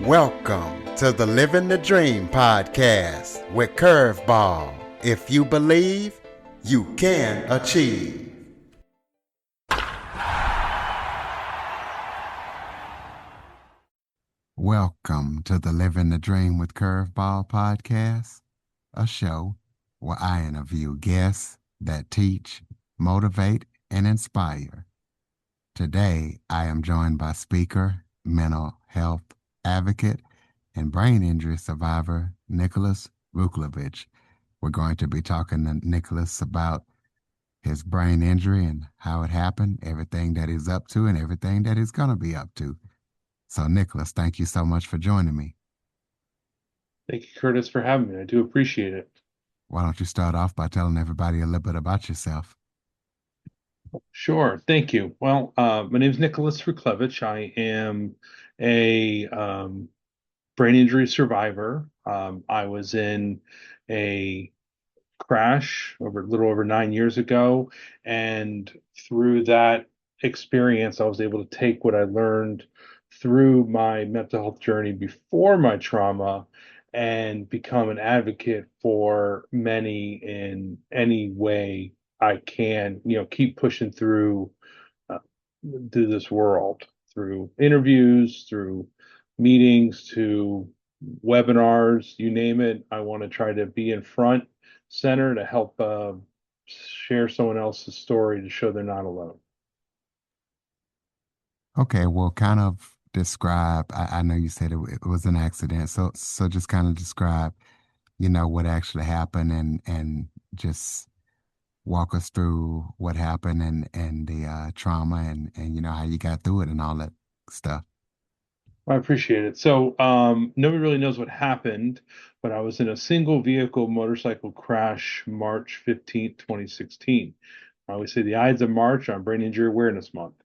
Welcome to the Living the Dream podcast with Curveball. If you believe, you can achieve. Welcome to the Living the Dream with Curveball podcast, a show where I interview guests that teach, motivate, and inspire. Today, I am joined by speaker, mental health advocate, and brain injury survivor, Nicholas Vuchlewicz. We're going to be talking to Nicholas about his brain injury and how it happened, everything that he's up to, and everything that he's going to be up to. So, Nicholas, thank you so much for joining me. Thank you, Curtis, for having me. I do appreciate it. Why don't you start off by telling everybody a little bit about yourself? Sure. Thank you. Well, my name is Nicholas Vuchlewicz. I am a brain injury survivor. I was in a crash a little over 9 years ago, and through that experience, I was able to take what I learned through my mental health journey before my trauma and become an advocate for many in any way I can, keep pushing uh, through this world, through interviews, through meetings, to webinars, you name it. I want to try to be in front center to help share someone else's story to show they're not alone. Okay, well, kind of describe. I know you said it was an accident, so just kind of describe, what actually happened, and just walk us through what happened and the trauma and how you got through it and all that stuff. I appreciate it. So, nobody really knows what happened, but I was in a single vehicle motorcycle crash March 15th, 2016. I always say the Ides of March on Brain Injury Awareness Month.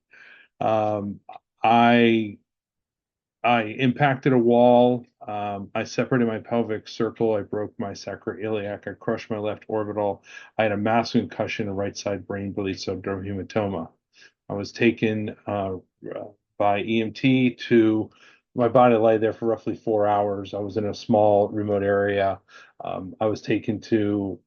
Um, I I impacted a wall. I separated my pelvic circle. I broke my sacroiliac. I crushed my left orbital. I had a massive concussion, a right side brain bleed, subdural hematoma. I was taken by EMT to my body lay there for roughly 4 hours. I was in a small remote area. I was taken to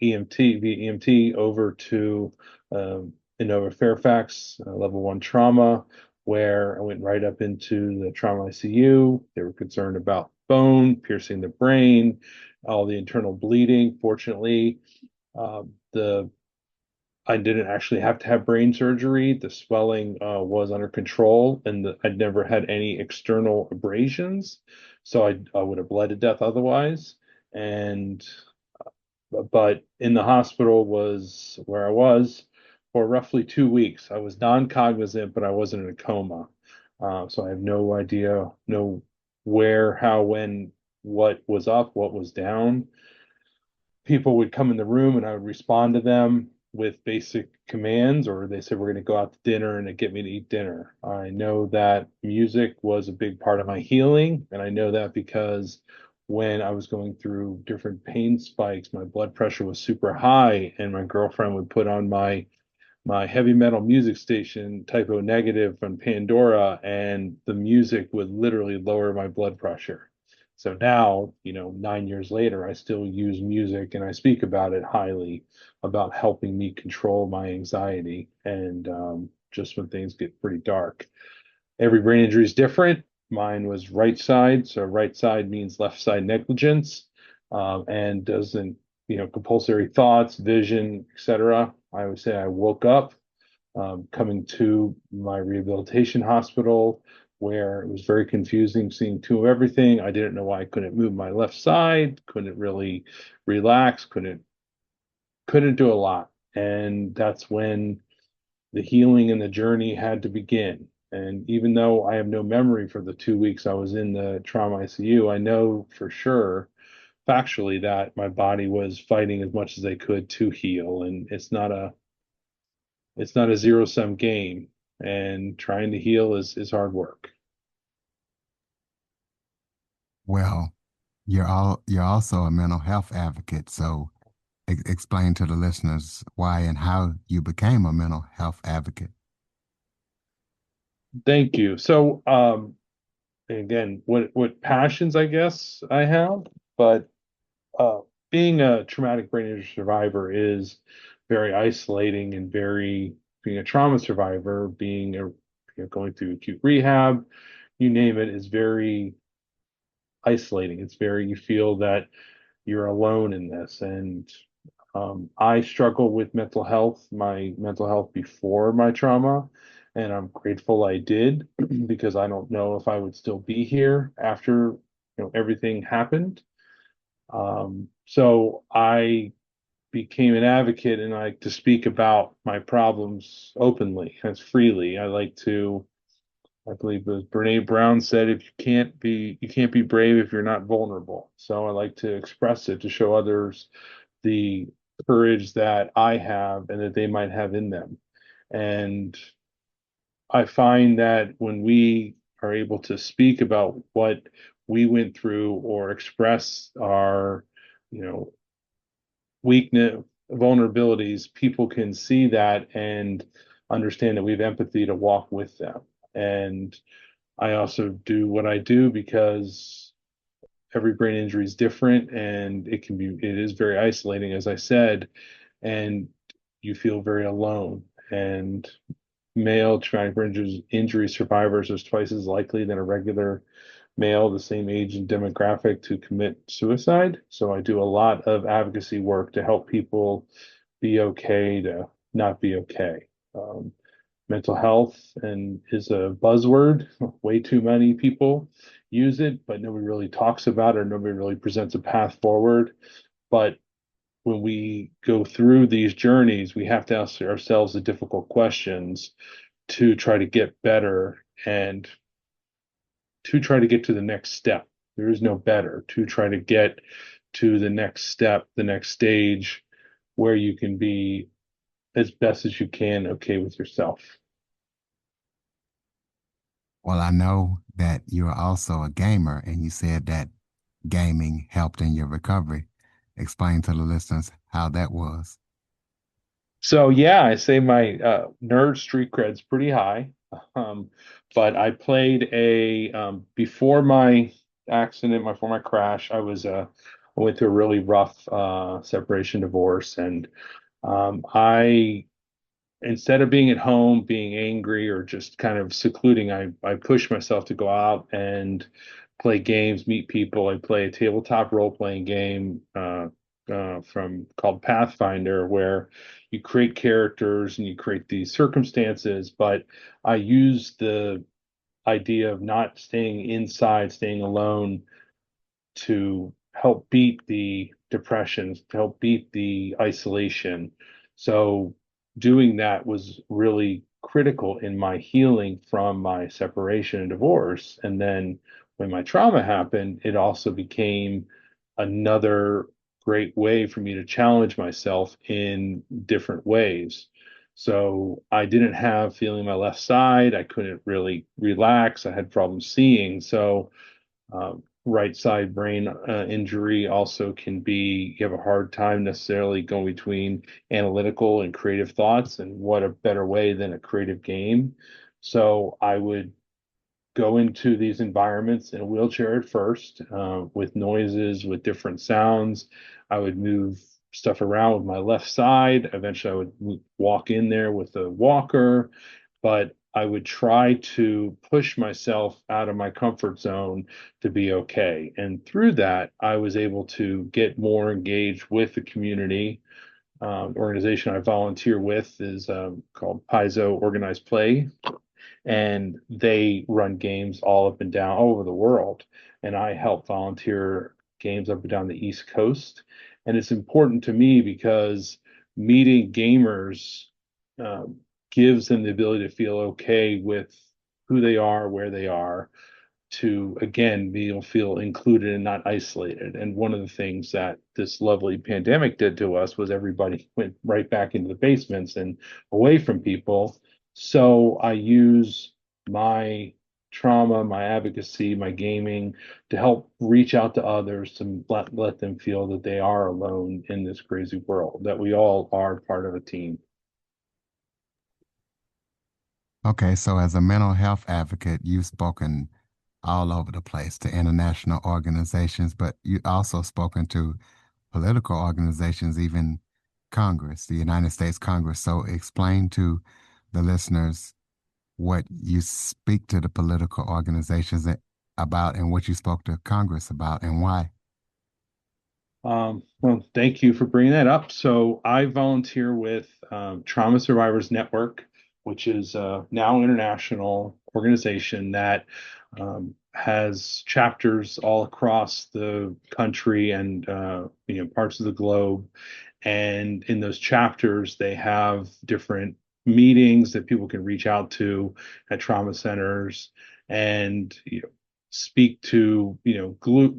EMT via EMT over to Inova Fairfax, level 1 trauma, where I went right up into the trauma ICU. They were concerned about bone piercing the brain, all the internal bleeding. Fortunately, the I didn't actually have to have brain surgery. The swelling was under control, and I'd never had any external abrasions, so I would have bled to death otherwise. And but in the hospital was where I was for roughly 2 weeks. I was non-cognizant, but I wasn't in a coma. So I have no idea, no where, how, when, what was up, what was down. People would come in the room and I would respond to them with basic commands, or they said, we're going to go out to dinner and get me to eat dinner. I know that music was a big part of my healing, and I know that because when I was going through different pain spikes, my blood pressure was super high, and my girlfriend would put on my heavy metal music station, Typo Negative from Pandora, and the music would literally lower my blood pressure. So now, 9 years later, I still use music and I speak about it highly about helping me control my anxiety and just when things get pretty dark. Every brain injury is different. Mine was right side, so right side means left side negligence, and doesn't, compulsory thoughts, vision, etc. I would say I woke up coming to my rehabilitation hospital where it was very confusing seeing two of everything. I didn't know why I couldn't move my left side, couldn't really relax, couldn't do a lot. And that's when the healing and the journey had to begin. And even though I have no memory for the 2 weeks I was in the trauma ICU, I know for sure, factually, that my body was fighting as much as they could to heal. And it's not a zero-sum game. And trying to heal is hard work. Well, you're also a mental health advocate, so explain to the listeners why and how you became a mental health advocate. Thank you. So, again, what passions I guess I have, but uh, being a traumatic brain injury survivor is very isolating and very being a trauma survivor, being a going through acute rehab, you name it, is very isolating. It's very you feel that you're alone in this, and I struggle with mental health, my mental health before my trauma, and I'm grateful I did because I don't know if I would still be here after everything happened. So I became an advocate and I like to speak about my problems openly as freely. I believe as Brene Brown said, if you can't be brave if you're not vulnerable. So I like to express it to show others the courage that I have and that they might have in them. And I find that when we are able to speak about what we went through or express our, you know, weakness, vulnerabilities, people can see that and understand that we have empathy to walk with them. And I also do what I do because every brain injury is different and it is very isolating, as I said, and you feel very alone. And male traumatic brain injury survivors are twice as likely than a regular male the same age and demographic to commit suicide. So I do a lot of advocacy work to help people be okay to not be okay. Um, Mental health and is a buzzword. Way too many people use it, but nobody really talks about it or nobody really presents a path forward. But when we go through these journeys, we have to ask ourselves the difficult questions to try to get better and to try to get to the next step. There is no better to try to get to the next step, the next stage where you can be as best as you can okay with yourself. Well, I know that you're also a gamer, and you said that gaming helped in your recovery. Explain to the listeners how that was. So yeah, I say my nerd street cred's pretty high. Um, but I played a before my accident, before my crash, I went through a really rough separation divorce, and I instead of being at home, being angry or just kind of secluding, I pushed myself to go out and play games, meet people. I play a tabletop role playing game from called Pathfinder, where you create characters and you create these circumstances. But I use the idea of not staying inside, staying alone to help beat the depressions, to help beat the isolation. So doing that was really critical in my healing from my separation and divorce. And then when my trauma happened, it also became another great way for me to challenge myself in different ways. So I didn't have feeling my left side. I couldn't really relax. I had problems seeing. So right side brain injury also can be, you have a hard time necessarily going between analytical and creative thoughts, and what a better way than a creative game. So I would go into these environments in a wheelchair at first, with noises, with different sounds. I would move stuff around with my left side. Eventually, I would walk in there with a walker, but I would try to push myself out of my comfort zone to be okay. And through that, I was able to get more engaged with the community. Organization I volunteer with is called Paizo Organized Play, and they run games all up and down all over the world. And I help volunteer games up and down the East Coast. And it's important to me because meeting gamers um, gives them the ability to feel okay with who they are, where they are, to again be able to feel included and not isolated. And one of the things that this lovely pandemic did to us was everybody went right back into the basements and away from people. So I use my trauma, my advocacy, my gaming to help reach out to others to let them feel that they are alone in this crazy world, that we all are part of a team. Okay, so as a mental health advocate, you've spoken all over the place to international organizations, but you also spoken to political organizations, even Congress, the United States Congress. So explain to the listeners what you speak to the political organizations about and what you spoke to Congress about and why. Well, thank you for bringing that up. So I volunteer with Trauma Survivors Network, which is a now international organization that has chapters all across the country and parts of the globe. And in those chapters, they have different meetings that people can reach out to at trauma centers and speak to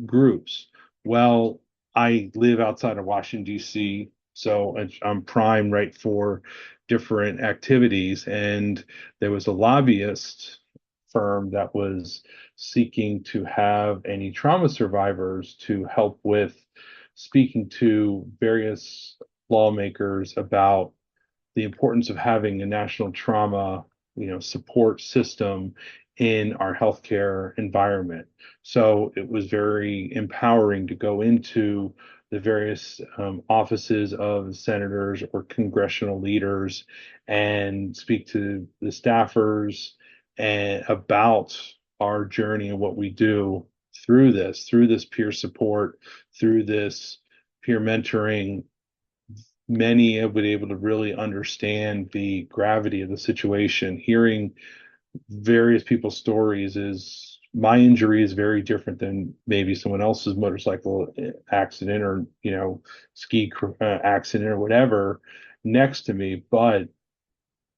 groups. Well, I live outside of Washington, D.C., so I'm prime right for different activities. And there was a lobbyist firm that was seeking to have any trauma survivors to help with speaking to various lawmakers about the importance of having a national trauma, support system in our healthcare environment. So it was very empowering to go into the various offices of senators or congressional leaders and speak to the staffers and about our journey and what we do through this peer support, through this peer mentoring. Many have been able to really understand the gravity of the situation. Hearing various people's stories is my injury is very different than maybe someone else's motorcycle accident or ski accident or whatever next to me, but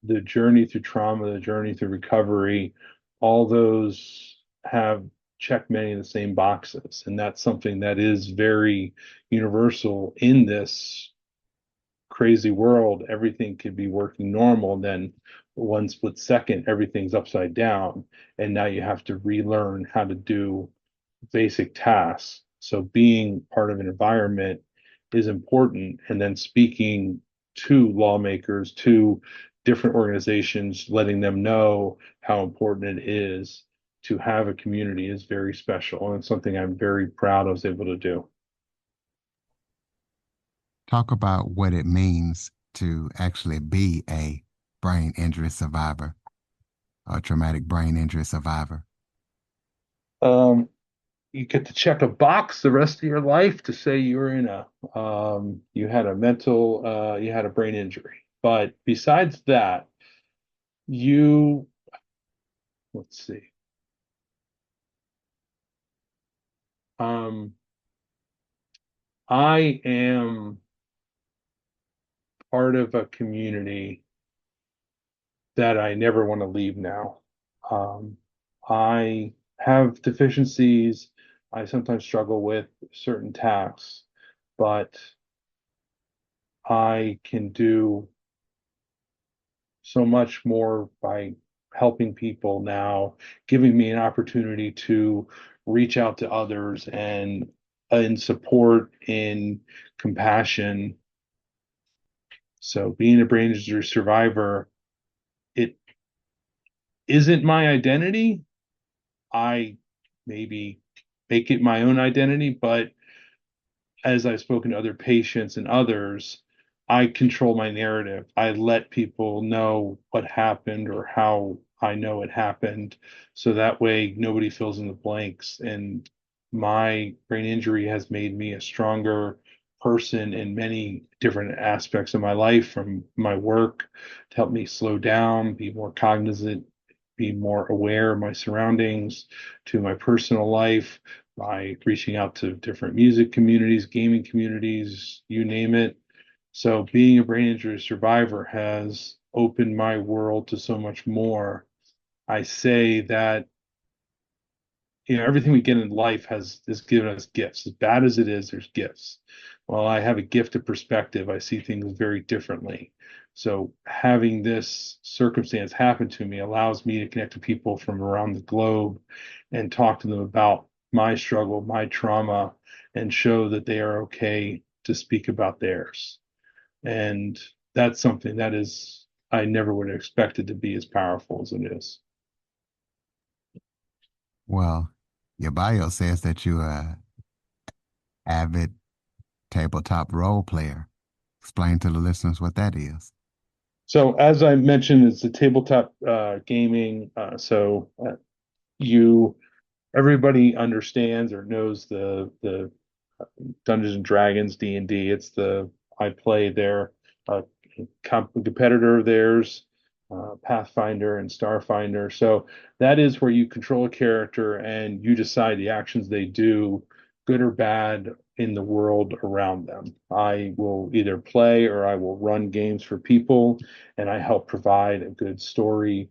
the journey through trauma, the journey through recovery, all those have checked many of the same boxes, and that's something that is very universal in this crazy world. Everything could be working normal, and then one split second, everything's upside down, and now you have to relearn how to do basic tasks. So being part of an environment is important, and then speaking to lawmakers, to different organizations, letting them know how important it is to have a community is very special, and it's something I'm very proud I was able to do. Talk about what it means to actually be a brain injury survivor, a traumatic brain injury survivor. Um, you get to check a box the rest of your life to say you had a you had a brain injury. But besides that, you, let's see, um, I am part of a community that I never want to leave now. Um, I have deficiencies. I sometimes struggle with certain tasks, but I can do so much more by helping people now, giving me an opportunity to reach out to others and in support, in compassion. So being a brain injury survivor, it isn't my identity. I maybe make it my own identity, but as I've spoken to other patients and others, I control my narrative. I let people know what happened or how I know it happened. So that way nobody fills in the blanks. And my brain injury has made me a stronger person in many different aspects of my life, from my work to help me slow down, be more cognizant, be more aware of my surroundings, to my personal life by reaching out to different music communities, gaming communities, you name it. So being a brain injury survivor has opened my world to so much more. I say that everything we get in life has given us gifts. As bad as it is, there's gifts. Well, I have a gift of perspective. I see things very differently. So having this circumstance happen to me allows me to connect to people from around the globe and talk to them about my struggle, my trauma, and show that they are okay to speak about theirs. And that's something that is, I never would have expected to be as powerful as it is. Well, Your bio says that you're a avid tabletop role player. Explain to the listeners what that is. So as I mentioned, it's a tabletop gaming. You everybody understands or knows the Dungeons and Dragons D&D. It's the I play their uh, competitor of theirs, Pathfinder and Starfinder. So that is where you control a character and you decide the actions they do, good or bad, in the world around them. I will either play or I will run games for people, and I help provide a good story.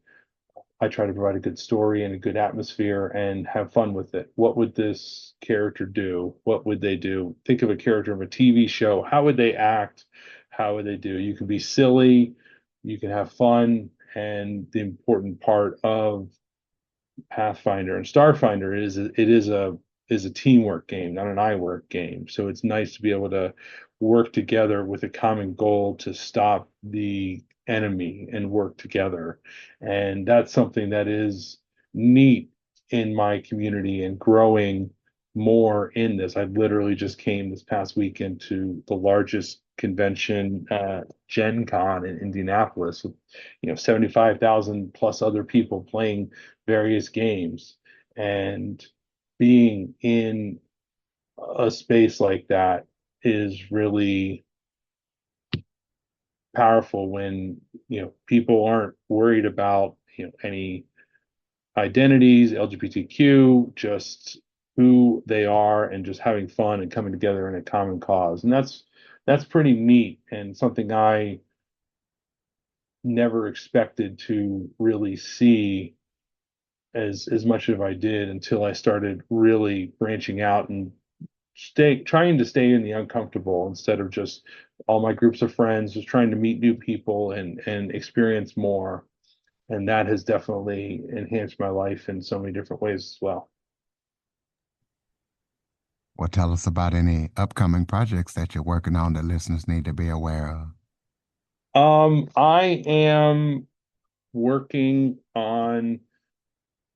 I try to provide a good story and a good atmosphere and have fun with it. What would this character do? What would they do? Think of a character of a TV show. How would they act? How would they do? You can be silly, you can have fun, and the important part of Pathfinder and Starfinder is a teamwork game, not an I work game. So it's nice to be able to work together with a common goal to stop the enemy and work together. And that's something that is neat in my community and growing more in this. I literally just came this past weekend to the largest convention, Gen Con in Indianapolis, with 75,000 plus other people playing various games. And being in a space like that is really powerful when people aren't worried about any identities, LGBTQ, just who they are and just having fun and coming together in a common cause. And that's pretty neat and something I never expected to really see as much as I did until I started really branching out and trying to stay in the uncomfortable instead of just all my groups of friends, just trying to meet new people and experience more. And that has definitely enhanced my life in so many different ways as well. Well, tell us about any upcoming projects that you're working on that listeners need to be aware of. I am working on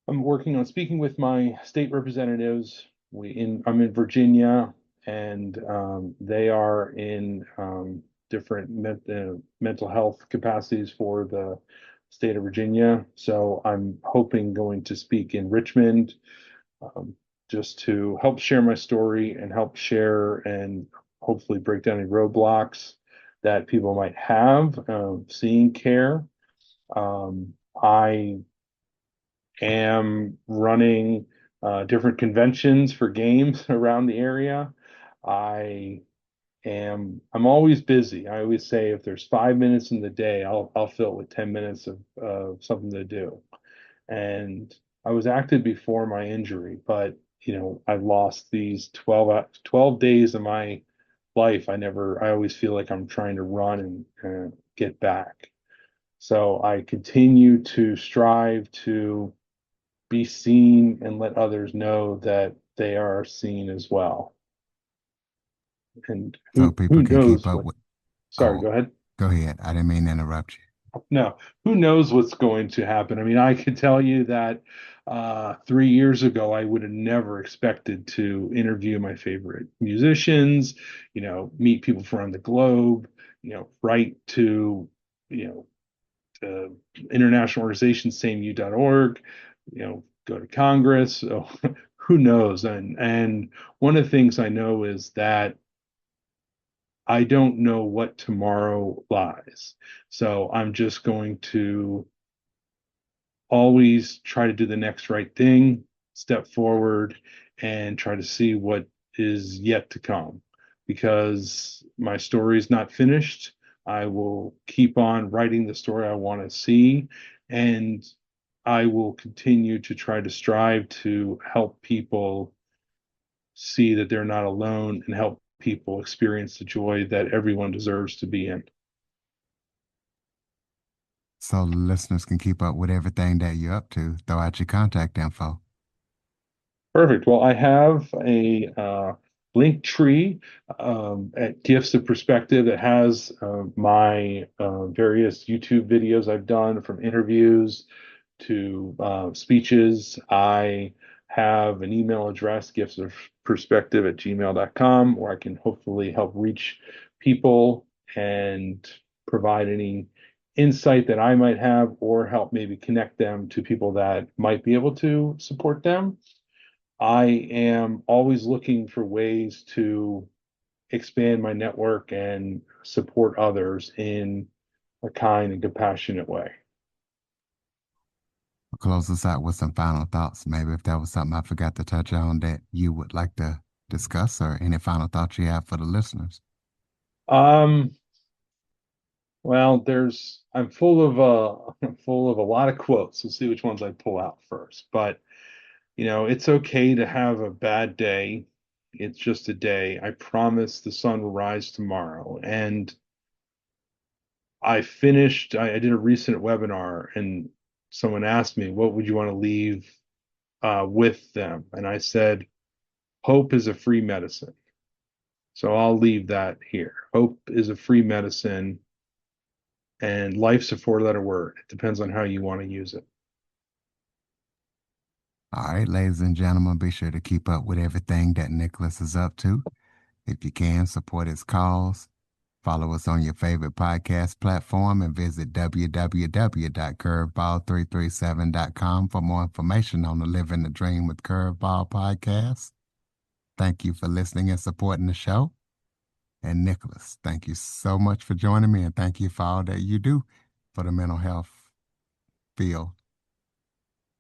I'm working on speaking with my state representatives. I'm in Virginia, and they are in different mental health capacities for the state of Virginia. So I'm hoping going to speak in Richmond, um, just to help share my story and help share and hopefully break down any roadblocks that people might have seeing care. I am running different conventions for games around the area. I I'm always busy. I always say if there's 5 minutes in the day, I'll fill it with 10 minutes of something to do. And I was active before my injury, but I've lost these 12 days of my life. I always feel like I'm trying to run and get back. So I continue to strive to be seen and let others know that they are seen as well. And So who people can keep knows up what, with. sorry, Oh, go ahead. go ahead. I didn't mean to interrupt you. No, who knows what's going to happen? I mean, I can tell you that 3 years ago, I would have never expected to interview my favorite musicians, meet people from around the globe, write to, you know, international organization, sameu.org, go to Congress. So who knows? And one of the things I know is that I don't know what tomorrow lies. So I'm just going to always try to do the next right thing, step forward, and try to see what is yet to come. Because my story is not finished. I will keep on writing the story I want to see, and I will continue to try to strive to help people see that they're not alone and help people experience the joy that everyone deserves to be in. So the listeners can keep up with everything that you're up to. Throw out your contact info. Perfect. Well, I have a link tree at Gifts of Perspective that has my various YouTube videos I've done from interviews to speeches. I have an email address, giftsofperspective@gmail.com, where I can hopefully help reach people and provide any insight that I might have, or help maybe connect them to people that might be able to support them. I am always looking for ways to expand my network and support others in a kind and compassionate way. I'll close us out with some final thoughts. Maybe if there was something I forgot to touch on that you would like to discuss, or any final thoughts you have for the listeners. Um, well, I'm full of I'm full of a lot of quotes. We'll see which ones I pull out first. But it's okay to have a bad day. It's just a day. I promise the sun will rise tomorrow. And I did a recent webinar, and someone asked me, what would you want to leave with them? And I said, hope is a free medicine. So I'll leave that here. Hope is a free medicine, and life's a four-letter word. It depends on how you want to use it. All right, ladies and gentlemen, be sure to keep up with everything that Nicholas is up to. If you can, support his cause. Follow us on your favorite podcast platform and visit www.curveball337.com for more information on the Living the Dream with Curveball podcast. Thank you for listening and supporting the show. And Nicholas, thank you so much for joining me, and thank you for all that you do for the mental health field.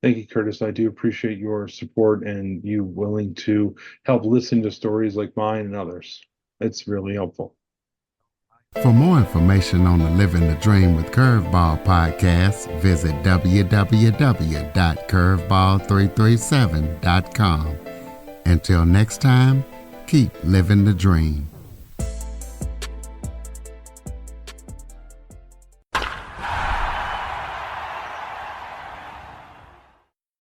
Thank you, Curtis. I do appreciate your support and you willing to help listen to stories like mine and others. It's really helpful. For more information on the Living the Dream with Curveball podcast, visit www.curveball337.com. Until next time, keep living the dream.